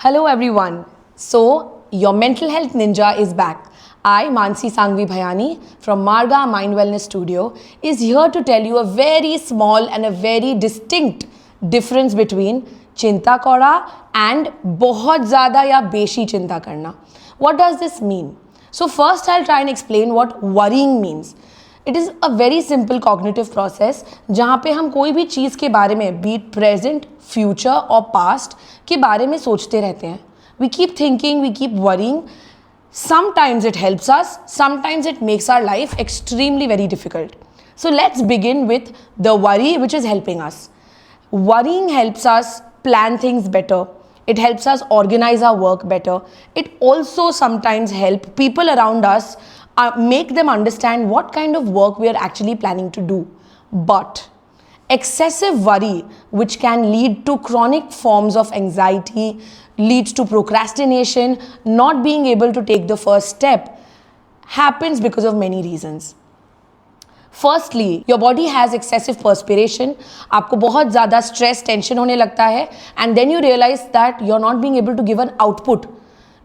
Hello everyone. So, your mental health ninja is back. I, Mansi Sangvi Bhayani from Marga Mind Wellness Studio, is here to tell you a very small and a very distinct difference between चिंता करा and बहुत ज़्यादा या बेशी चिंता करना. What does this mean? So first I'll try and explain what worrying means. It is a very simple cognitive process जहाँ पे हम कोई भी चीज़ के बारे में बीट प्रेजेंट फ्यूचर और पास्ट के बारे में सोचते रहते हैं. We keep thinking, we keep worrying. Sometimes it helps us, sometimes it makes our life extremely very difficult. So let's begin with the worry which is helping us. Worrying helps us plan things better. It helps us organize our work better. It also sometimes helps people around us make them understand what kind of work we are actually planning to do. But excessive worry, which can lead to chronic forms of anxiety, leads to procrastination, not being able to take the first step, happens because of many reasons. Firstly your body has excessive perspiration. आपको बहुत ज़्यादा stress tension होने लगता है and then you realise that you are not being able to give an output.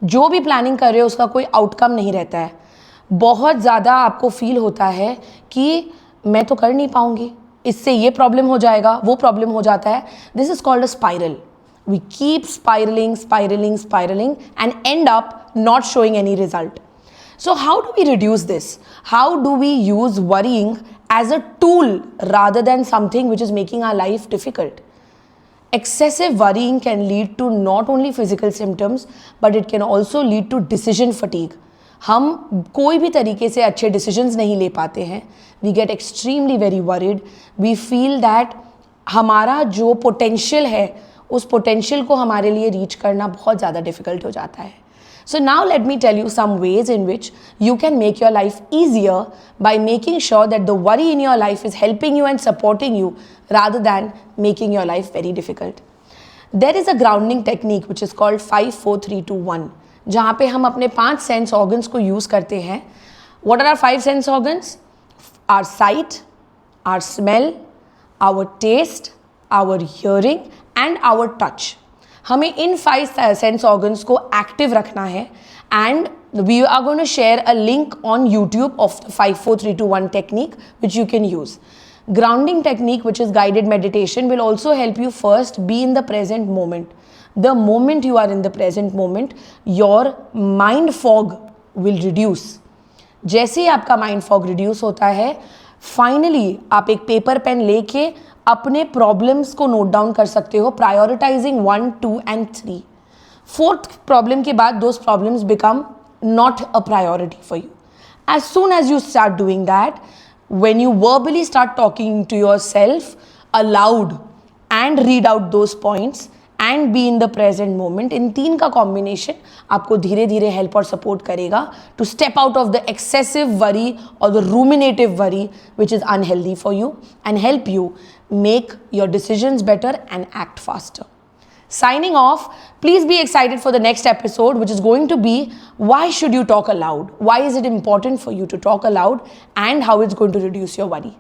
जो भी planning कर रहे हो उसका कोई आउटकम नहीं रहता है. बहुत ज़्यादा आपको फील होता है कि मैं तो कर नहीं पाऊंगी, इससे ये प्रॉब्लम हो जाएगा, वो प्रॉब्लम हो जाता है. This is called a spiral. We keep spiralling spiralling spiralling and end up not showing any result. So how do we reduce this? How do we use worrying as a tool rather than something which is making our life difficult? Excessive worrying can lead to not only physical symptoms, but it can also lead to decision fatigue. हम कोई भी तरीके से अच्छे decisions नहीं ले पाते हैं. We get extremely very worried. We feel that हमारा जो potential है, उस potential को हमारे लिए reach करना बहुत ज़्यादा difficult हो जाता है. So now let me tell you some ways in which you can make your life easier by making sure that the worry in your life is helping you and supporting you rather than making your life very difficult. There is a grounding technique which is called 5, 4, 3, 2, 1 जहाँ पे हम अपने 5 sense organs को use करते हैं. What are our 5 sense organs? Our sight, our smell, our taste, our hearing and our touch. हमें इन 5 sense organs को एक्टिव रखना है and we are going to share a link on YouTube of the 5, 4, 3, 2, 1 technique which you can use. Grounding technique, which is guided meditation, will also help you first be in the present moment. The moment you are in the present moment, your mind fog will reduce. जैसे ही आपका mind fog reduce होता है, finally आप एक paper pen लेके अपने problems को note down कर सकते हो, प्रायोरिटाइजिंग 1, 2 and 3. 4th प्रॉब्लम के बाद those problems become not a priority for you. As soon as you start doing that, when you verbally start talking to yourself aloud and read out those points and be in the present moment, इन 3 का combination आपको धीरे धीरे help और support करेगा to step out of the excessive worry or the ruminative worry which is unhealthy for you and help you make your decisions better and act faster. Signing off, please be excited for the next episode which is going to be why should you talk aloud? Why is it important for you to talk aloud and how it's going to reduce your worry?